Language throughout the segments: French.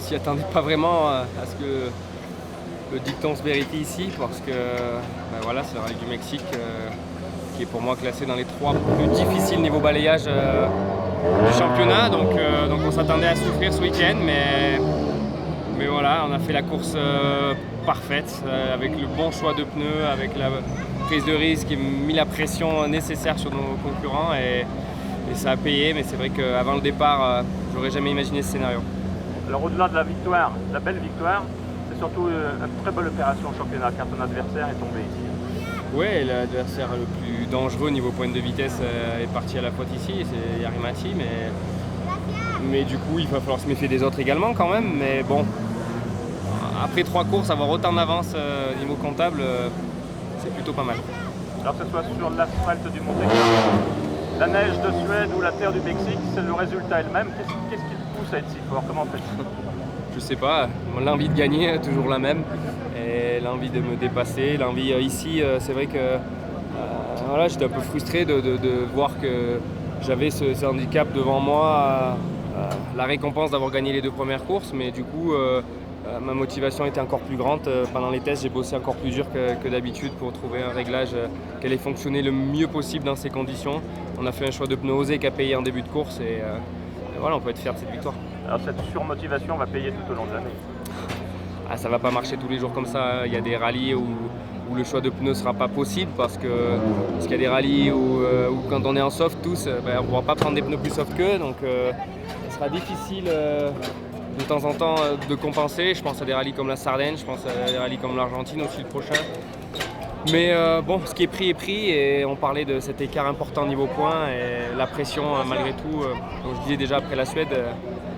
s'y attendait pas vraiment à ce que le dicton se vérifie ici, parce que voilà, c'est le rallye du Mexique qui est pour moi classé dans les 3 plus difficiles niveau balayage du championnat. Donc on s'attendait à souffrir ce week-end, mais voilà, on a fait la course parfaite avec le bon choix de pneus, avec la prise de risque et mis la pression nécessaire sur nos concurrents et ça a payé. Mais c'est vrai qu'avant le départ, j'aurais jamais imaginé ce scénario. Alors au-delà de la victoire, de la belle victoire, c'est surtout une très belle opération au championnat car ton adversaire est tombé ici. Oui, l'adversaire le plus dangereux niveau pointe de vitesse est parti à la faute ici, c'est Yarimati, mais du coup il va falloir se méfier des autres également quand même. Mais bon, après 3 courses, avoir autant d'avance niveau comptable, c'est plutôt pas mal. Alors que ce soit sur l'asphalte du Monte Carlo, la neige de Suède ou la terre du Mexique, c'est le résultat elle-même. Qu'est-ce qui te pousse à être si fort? Comment fais-tu? Je sais pas, l'envie de gagner est toujours la même, et l'envie de me dépasser, l'envie ici, c'est vrai que voilà, j'étais un peu frustré de voir que j'avais ce handicap devant moi, la récompense d'avoir gagné les 2 premières courses, mais du coup ma motivation était encore plus grande. Pendant les tests, j'ai bossé encore plus dur que d'habitude pour trouver un réglage qui allait fonctionner le mieux possible dans ces conditions. On a fait un choix de pneus osé qui a payé en début de course, et voilà, on peut être fier de cette victoire. Alors cette surmotivation va payer tout au long de l'année. Ah, ça va pas marcher tous les jours comme ça. Il y a des rallyes où le choix de pneus sera pas possible parce qu'il y a des rallyes où quand on est en soft tous, on ne pourra pas prendre des pneus plus soft qu'eux. Donc ce sera difficile de temps en temps de compenser. Je pense à des rallyes comme la Sardaigne, je pense à des rallyes comme l'Argentine aussi le prochain. Mais bon, ce qui est pris, et on parlait de cet écart important niveau points et la pression malgré tout, comme je disais déjà après la Suède,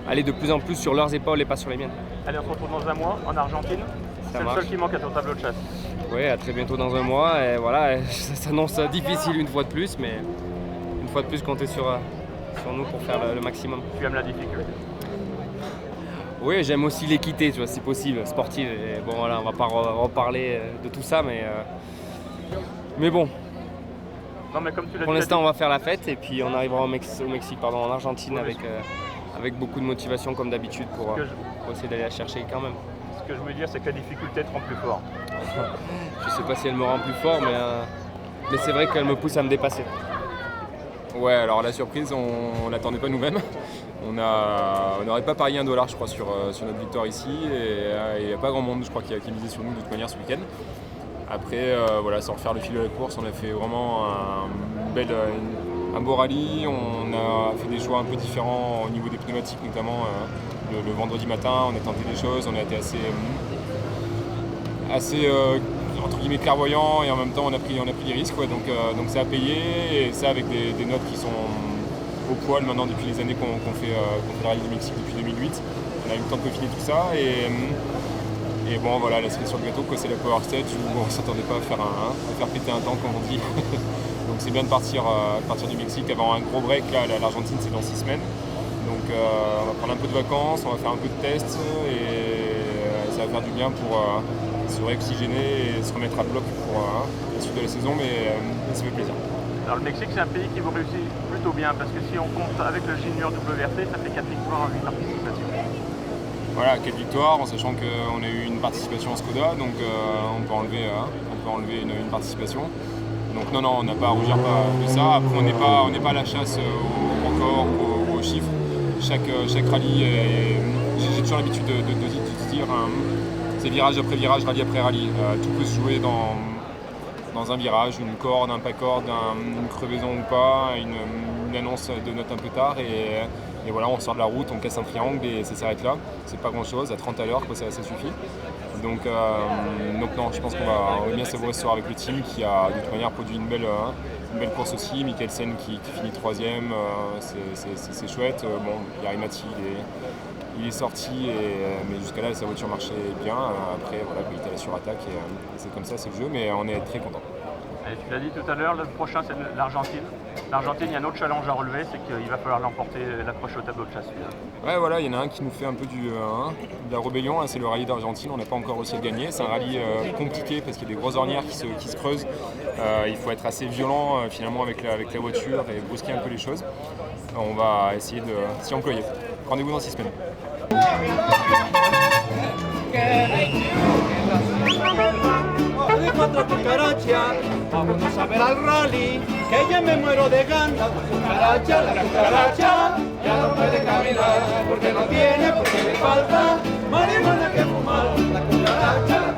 aller de plus en plus sur leurs épaules et pas sur les miennes. Allez, on se retrouve dans un mois en Argentine. C'est le seul qui manque à ton tableau de chasse. Oui, à très bientôt dans un mois. Et voilà, ça s'annonce difficile une fois de plus, mais une fois de plus, comptez sur nous pour faire le maximum. Tu aimes la difficulté? Oui, j'aime aussi l'équité, tu vois, si possible, sportive. Et bon, voilà, on va pas reparler de tout ça, mais bon. Non, mais comme tu l'as pour dit, l'instant, on va faire la fête et puis on arrivera en Argentine avec beaucoup de motivation comme d'habitude pour essayer d'aller la chercher quand même. Ce que je voulais dire, c'est que la difficulté te rend plus fort. Je sais pas si elle me rend plus fort, mais c'est vrai qu'elle me pousse à me dépasser. Ouais, alors la surprise, on l'attendait pas nous-mêmes. On n'aurait pas parié $1, je crois, sur notre victoire ici. Et il n'y a pas grand monde, je crois, qui a misé sur nous de toute manière ce week-end. Après, voilà, sans refaire le fil de la course, on a fait vraiment un beau rallye. On a fait des choix un peu différents au niveau des pneumatiques, notamment le vendredi matin. On a tenté des choses, on a été assez entre guillemets clairvoyant, et en même temps on a pris des risques, quoi. Donc ça a payé, et ça avec des notes qui sont au poil maintenant depuis les années qu'on fait le rallye du Mexique depuis 2008. On a eu le temps de peaufiner tout ça, et bon voilà, la cerise sur le gâteau, quoi, c'est la Power Stage où on ne s'attendait pas à faire péter un temps, comme on dit. Donc c'est bien de partir du Mexique avant un gros break. Là, l'Argentine c'est dans 6 semaines, donc on va prendre un peu de vacances, on va faire un peu de tests, et ça va faire du bien pour se réoxygéner et se remettre à bloc pour la suite de la saison, mais ça fait plaisir. Alors le Mexique, c'est un pays qui vous réussit plutôt bien, parce que si on compte avec le junior WRC, ça fait 4 victoires en 8 participations. Voilà, 4 victoires, en sachant qu'on a eu une participation en Skoda, donc on peut enlever une participation. Donc non, on n'a pas à rougir de ça. Après, on n'est pas à la chasse au record, aux chiffres. Chaque rallye, j'ai toujours l'habitude de dire, c'est virage après virage, rallye après rallye. Tout peut se jouer dans un virage, une corde, un pas corde, une crevaison ou pas, une annonce de note un peu tard, et voilà, on sort de la route, on casse un triangle et ça s'arrête là. C'est pas grand chose, à 30 à l'heure, ça suffit. Donc non, je pense qu'on va bien savourer ce soir avec le team qui a de toute manière produit une belle course aussi. Mikkelsen qui finit 3ème, c'est chouette. Bon, Yarimati, il est sorti, mais jusqu'à là sa voiture marchait bien. Après voilà, il était à la surattaque, et c'est comme ça, c'est le jeu, mais on est très content. Et tu l'as dit tout à l'heure, le prochain c'est l'Argentine. L'Argentine, il y a un autre challenge à relever, c'est qu'il va falloir l'emporter, l'accrocher au tableau de chasse. Ouais, voilà, il y en a un qui nous fait un peu de la rébellion, c'est le rallye d'Argentine. On n'a pas encore réussi à le gagner. C'est un rallye compliqué parce qu'il y a des grosses ornières qui se creusent. Il faut être assez violent finalement avec la voiture et brusquer un peu les choses. On va essayer de s'y employer. Rendez-vous dans 6 semaines. Cuatro cucarachas, vámonos a ver al rally, que ya me muero de ganas. La cucaracha, ya no puede caminar, porque no tiene, porque le falta marihuana que fumar. La cucaracha,